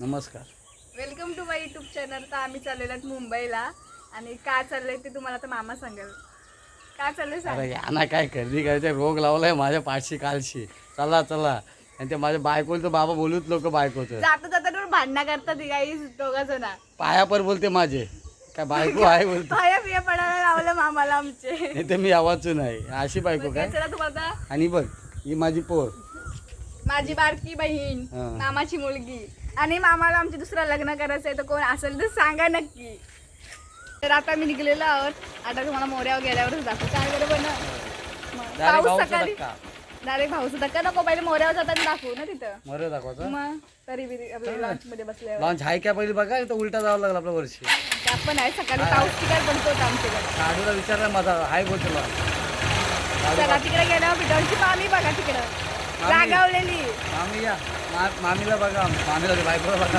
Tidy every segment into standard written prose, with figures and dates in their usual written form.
नमस्कार. Welcome to my YouTube channel. तर आम्ही चाललेलो आहेत मुंबईला आणि का चाललंय ते तुम्हाला तर मामा सांगेल. का चाललंय सांग. अरे या ना काय खरेदी करायचं रोग लावलाय माझ्या पाठशी कालशी. चला चला आणि ते माझ्या बायकोला तर बाबा बोलूच लोक बायकोचं जाता जाता भांडणं करतात काही दोघा जण. पायापर बोलते माझे काय बायको आहे बोलते. पाया पिया पडायला लावलं मामाला आमचे. नाही ते मी आवाजच नाही अशी बायको काय. चला तुम्हाला आणि बघ ही माझी पोर, माझी बारकी बहीण, मामाची मुलगी आणि मामाला आमचे दुसरं लग्न करायचंय. तर कोण असेल तर सांगा नक्की. तर आता मी निघलेलो आहोत. आता तुम्हाला मोऱ्यावर गेल्यावरच दाखवू. काय बरोबर ना. पाऊस सकाळी डायरेक्ट भाऊचं धक्का नको. पहिले मोऱ्यावर जाताना दाखवू ना तिथं. मोरे दाखवायचं मग तरी आपल्या लॉन्च मध्ये बसल्यावर लॉन्च आहे काय पहिली बघा तर उलटा जावं लागलं आपल्या वर्षी. त्यात पण आहे. सकाळी पाऊस तिकडे पडतो होता आमच्याकडे. साडूला विचारलं माझा हाय बोलतो चला तिकडे गेल्यावर भेटायची मामी बघा तिकडं रागावलेली. मामी या मामीला बघा, मामीला बायकोला बघा.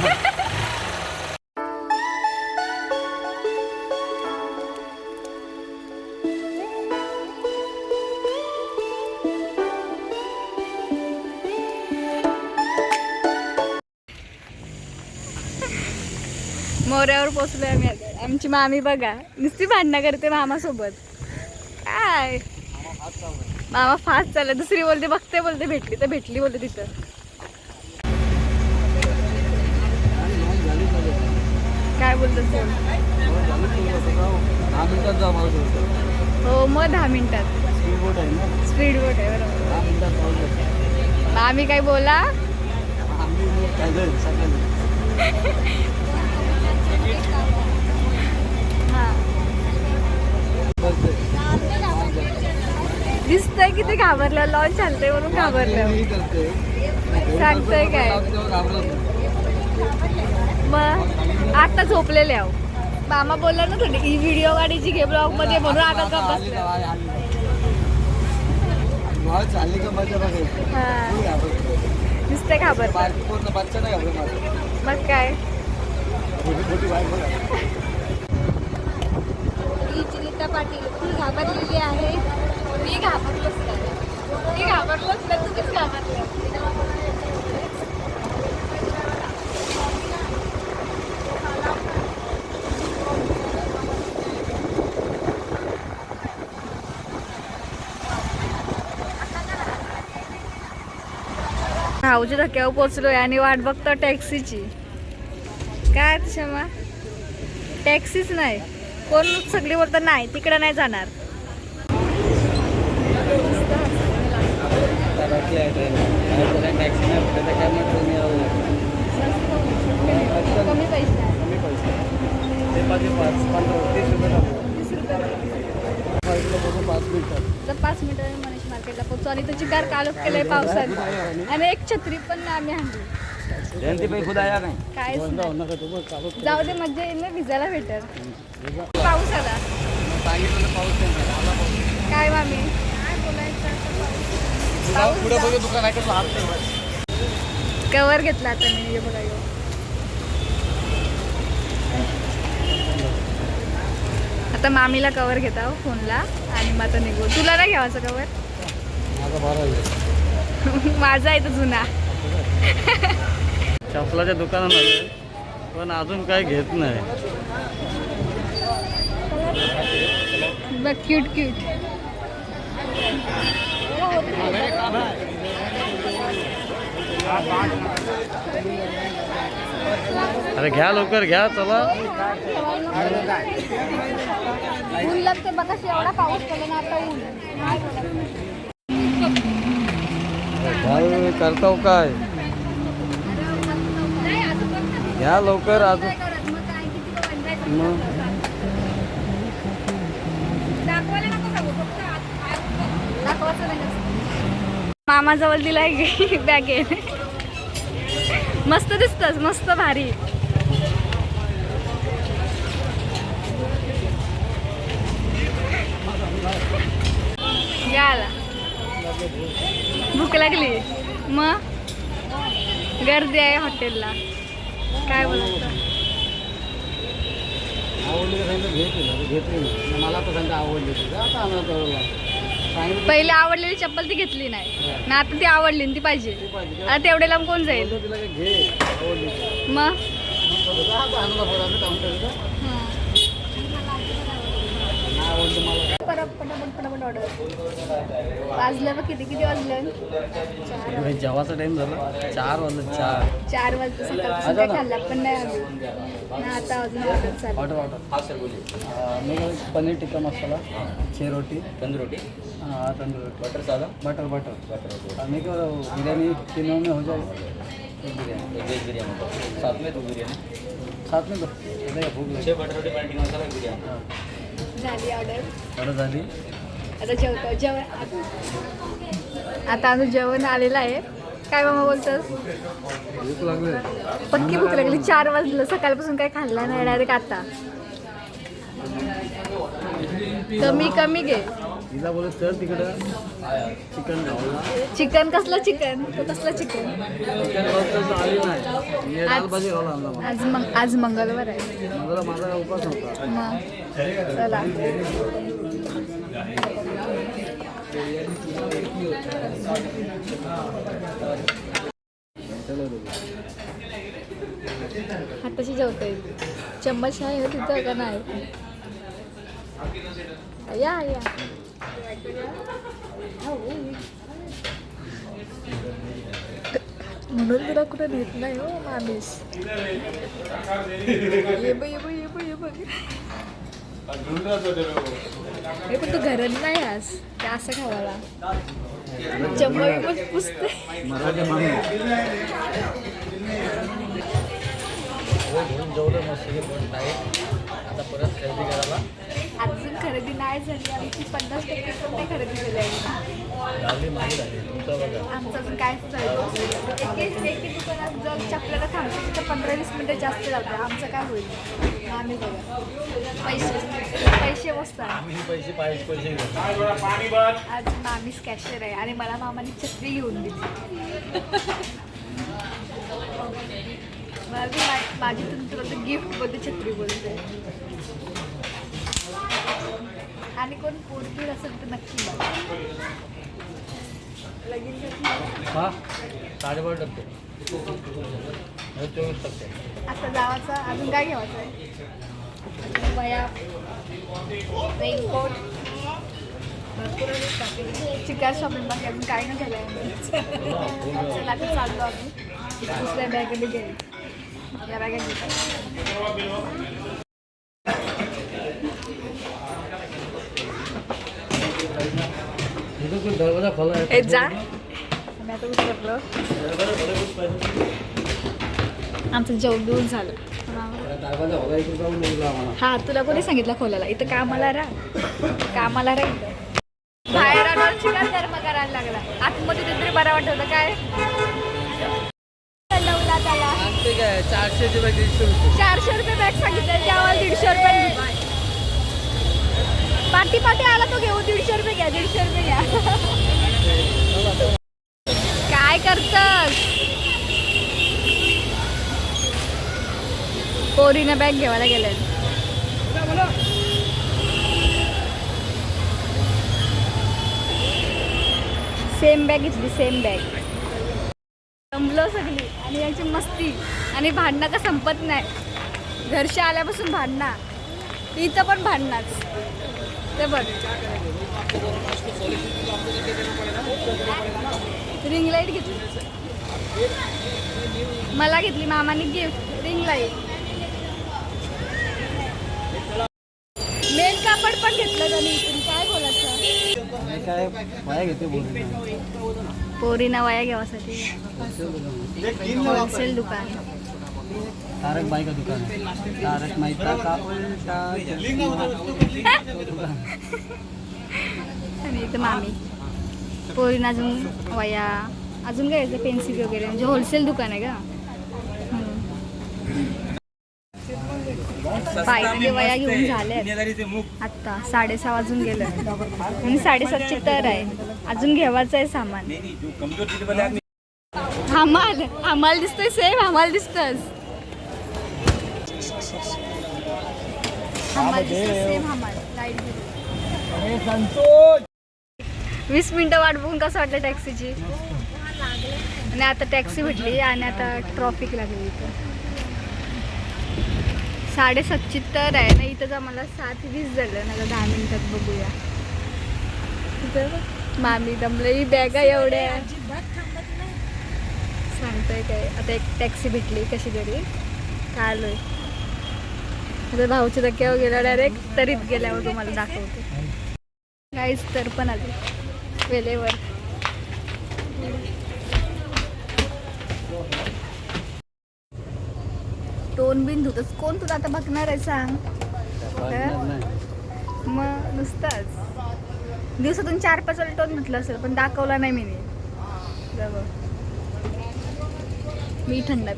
मोऱ्यावर पोचलोय आम्ही. आमची मामी बघा नुसती भांडणं करते मामासोबत. काय मामा फास्ट चालला. दुसरी बोलते बघते बोलते भेटली तर भेटली बोलते तिथं. काय बोलतो फोन. 10 मिनिटात जा मला. हो मग 10 मिनिटात स्पीड बोट आहे ना. स्पीड बोट आहे बरोबर. 10 मिनिटात जाऊ. मामी काय बोला. दिसतंय किती घाबरलं. लॉन्च चालतंय म्हणून घाबरलं. सांगतोय काय मग आता झोपलेले आहो. मामा बोलला ना थोडी ही व्हिडिओ गाडीची घे ब्लॉग मध्ये म्हणून आता का बसलं. चालली का मजा बघायची. दिसतंय घाबर. बच्चा नाही घाबरत. मग काय सुनीता पाटील ती घाबरलेली आहे. मी घाबरलोच नाही. मी घाबरलोच नाही. तुम्हीच घाबरले. भाऊच्या धक्क्यावर पोचलोय आणि वाट बघतो टॅक्सीची. काय क्षमा टॅक्सीच नाही. कोण सगळी बोलतात नाही तिकडे नाही जाणार. कमी पैसे तर 5 मिनिटं मनीष मार्केटला पोहोचू आणि तुझी कार कालच केलंय पावसाने आणि एक छत्री पण आम्ही आणली. काय जाऊ दे मज्जा येईल ना. भिजायला भेटेल. पाऊस आला काय मामी कवर घेतला आता मी. हे बघा यो आता मामीला कवर घेता फोनला आणि मग आता निघू. तुला नाही घ्यावाचं कवर. माझा आहे तो जुना. चपलाच्या दुकानामध्ये पण अजून काय घेत नाही. बघ क्यूट क्यूट. अरे घ्या लवकर घ्या चला. ऊन लागते बघा. एवढा पाऊस पडला ना आता ऊन. काय करताव काय. घ्या लवकर अजून. मामाजवळ दिलाय बॅग आहे. मस्त दिसतस मस्त भारी. याला भूक लागली मग गर्दी आहे हॉटेलला. काय बोलतो. मला तर सांगा आवडली. पहिले आवडलेली चप्पल ती घेतली नाही ना. आता ती आवडली ती पाहिजे. आता तेवढे लांब कोण जाईल. घे मग पटापट ऑर्डर वाजलं बघ किती वाजलं जेवायचा टाइम झाला 4 वाजले 4 वाजता सकाळपासून काय खाल्ला पण नाही अजून ना आता अजून ऑर्डर चालू मैं पनीर टिक्का मसाला 6 रोटी तंदूर रोटी हाँ तंदूर रोटी बटर सादा बटर बटर मैं क्या बिरयानी तीनों में हो जाए एक बिरयानी एक वेज बिरयानी साथ में 2 बिरयानी साथ में दो भूख लगी 6 बटर रोटी पनीर टिक्का मसाला एक बिरयानी झाली ऑर्डर झाली आता जेवतो जेवण आता आमचं जेवण आलेलं आहे काय मामा बोलतोस भूक लागली पक्की भूक लागली 4 वाजलं सकाळपासून काय खाल्ला नाही डायरेक्ट आता कमी घे तिला बोलत तर तिकडं चिकन खावला चिकन कसलं चिकन तो कसलं चिकन चिकन आली नाही दाल भाजी खावला आणला आज मंगळवार आहे माझा उपास होता मग चला हाताशी जेवतोय चम्मच आहे हो तिथं का नाही या म्हणून तुला कुठं नेत नाही हो मामीस ये बघ हे पण तू घरात नाही आज ते असं खावाला चम्मच पण पुसते मराठी मामी जेवढं मस्त आता परत खरेदी करायला अजून खरेदी नाही झाली आमची 50% पण नाही खरेदी झाली आहे झाली माझी झाली तुमचं बघा आमचं अजून कायच झालं एके दुकानात जर चपल्याला थांबतो तिथं 15-20 मिनिटं जास्त लागतं आमचं काय होईल आम्ही बघा पैसे बसतात आम्ही पैसे पैसे घेतो आज मामीच कॅशियर आहे आणि मला मामाने छत्री घेऊन दिली माझी तुमचं गिफ्ट बोलते छत्री बोलते आणि कोण पोरगीर असेल तर नक्की बघा लगीन हां 12.5% 24%. आता जावाचा अजून काय घ्यायचं आहे वया रेनकोट भरपूर चिकन शॉपिंग बाकी अजून काही नाही झालं आहे चला आता चाललो आम्ही दुसऱ्या बॅगमध्ये गेले या बॅगा घेतो दरवाजा खोला घेतो जा आम्ही आता उतरलो आमचं जेवण झालं दरवाजा खोला इकडे जाऊन बोलला आम्हाला हा तुला कोणी सांगितलं खोलायला इथं कामाला राहा इथं बाहेर आल्यावर चिकन धर्म करायला लागला आतमध्ये तरी बरा वाटत होतं काय लावला त्याला आमचे काय 400 बॅग 150 रुपये बॅग सांगितलं ते आम्हाला 150 रुपये पाठी आला तो घेऊ 150 रुपये घ्या 150 रुपये घ्या काय करतस पोरीनं बॅग घेवायला गेले सेम बॅग घेतली सेम बॅग जमलो सगळी आणि यांची मस्ती आणि भांडणं का संपत नाही घरच्या आल्यापासून भांडणं इथं पण भांडणाच ते बघ रिंग लाईट घेतली मला घेतली मामाने गिफ्ट रिंग लाईट मेन कापड पण घेतलं त्यांनी इथून काय बोलायचं काय वाया घेते बोलली पोरीना वाया घ्यावासाठी होलसेल दुकान तारक बाई का दुकान है तारक मेहता का उल्टा दुकान आणि इथं मामी पोरीना अजून वया अजून काय यायचं पेन्सिल वगैरे म्हणजे होलसेल दुकान आहे का बाईकडे वया घेऊन झाल्या आत्ता 6:30 वाजून गेलं आणि 7:30ची तर आहे अजून घ्यावाचं आहे सामान आम्हाला दिसतोय सेम आम्हाला दिसतंच सेम आम्हाला लाईट गेली 20 मिनिटं वाट बघून कसं वाटलं टॅक्सीची आणि आता टॅक्सी भेटली आणि आता ट्रॉफिक लागली इथं 7:70 आहे ना इथं तर मला 7:20 झालं ना 10 मिनिटात बघूया इथं बघ, मामी दमलई बॅगा एवढ्या सांगतोय काय आता एक टॅक्सी भेटली कशी तरी आलोय आता भाऊच्या धक्क्यावर गेला डायरेक्ट तरीच गेल्यावर तुम्हाला दाखवते काहीच तर पण आले वेळेवर टोन बिन धुतच कोण तुला आता बघणार आहे सांग मग नुसताच दिवसातून 4-5 वेळा टोन धुतलं असेल पण दाखवला नाही मी थंड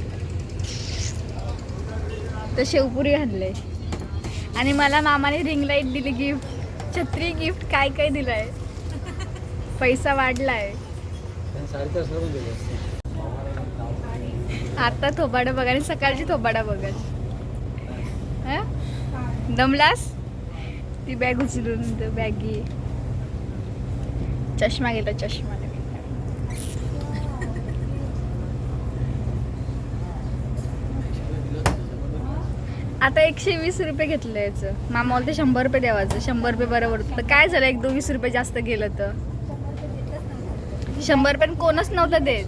तर शेवपुरी घातले आणि मला मामाने रिंग लाईट दिली गिफ्ट छत्री गिफ्ट काय काय दिलंय पैसा वाढलाय आता थोबाडा बघा आणि सकाळची थोबाडा बघा दमलास ती बॅग उचलून बॅगी चष्मा गेला चष्मा आता 120 रुपये घेतलं याचं मामा मला ते 100 रुपये द्यावायचं 100 रुपये बरोबर तर काय झालं 1-20 रुपये जास्त गेलं तर 100 रुपये कोणच नव्हतं देत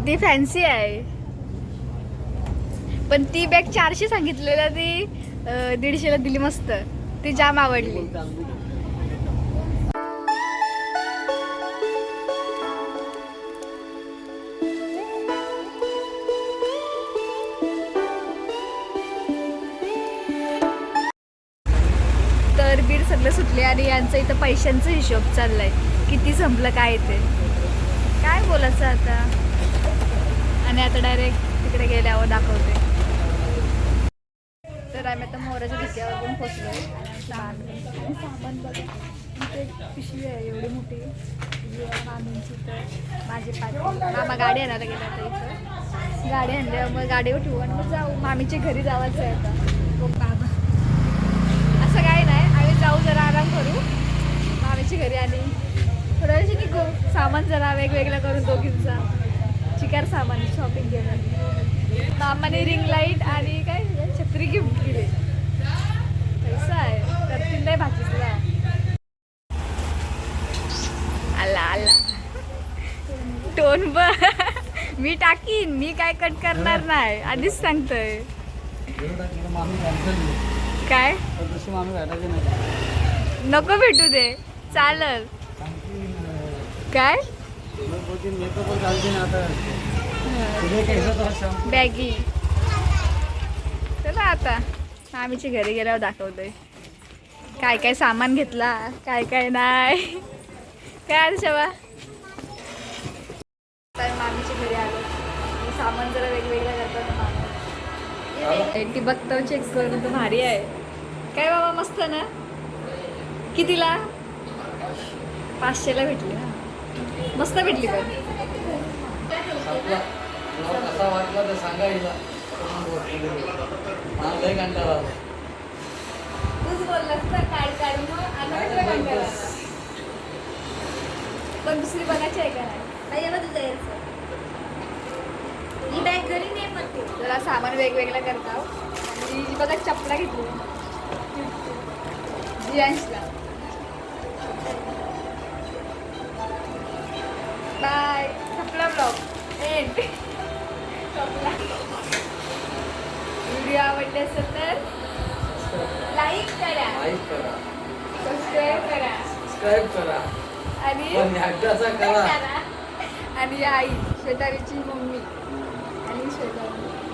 ती फॅन्सी आहे पण ती बॅग 400 सांगितलेलं ती 150ला दिली मस्त ती जाम आवडली तर बीड सगळं सुटले आणि यांचं इथं पैशांचा हिशोब चाललाय किती संपलं काय ते काय बोलायचं आता आणि आता डायरेक्ट तिकडे गेल्यावर दाखवते तर आम्ही आता मोराच्या धक्क्यावर पण पोचलोय सामान बघा इथे एक पिशवी आहे एवढी मोठी मामींची तर माझे मामा गाडी आणायला गेला आता इथं गाडी आणल्यावर मग गाडीवर ठेवू आणि मग जाऊ मामीच्या घरी जावायचं आहे आता हो बाबा असं काय नाही आम्ही जाऊ जरा आराम करू मामीच्या घरी आणि थोड्या वेळची निघू सामान जरा वेगवेगळं करून दोघींचा चिकार सामान शॉपिंग केलं मामाने रिंग लाईट आणि काय छत्री गिफ्ट दिले पैसा आहे तर ती नाही भाजीसला आला आला टोन मी टाकीन मी काय कट करणार नाही आधीच सांगतोय काय नको भेटू दे चालल काय बॅगी चला आता मामीच्या घरी गेल्यावर दाखवतोय काय काय सामान घेतला काय काय नाही काय शेवा मामीच्या घरी आलो सामान जरा वेगवेगळं करतो मामी ती बघतो चेक करून तर भारी आहे काय बाबा मस्त ना कितीला 500ला भेटली ना मस्त भेटली पण कसा वाटला तर सांगायला तूच बोललास तर काढून पण दुसरी बघायची आहे का नाही तुझं यायचं ही बॅग घरी नाही पण जरा सामान वेगवेगळं करता आणि बघा चपला घेतली जियांशला बाय संपला ब्लॉग एंड व्हिडिओ आवडले असेल तर लाईक करा सबस्क्राईब करा आणि आई शेजारीची मम्मी आणि शेजारी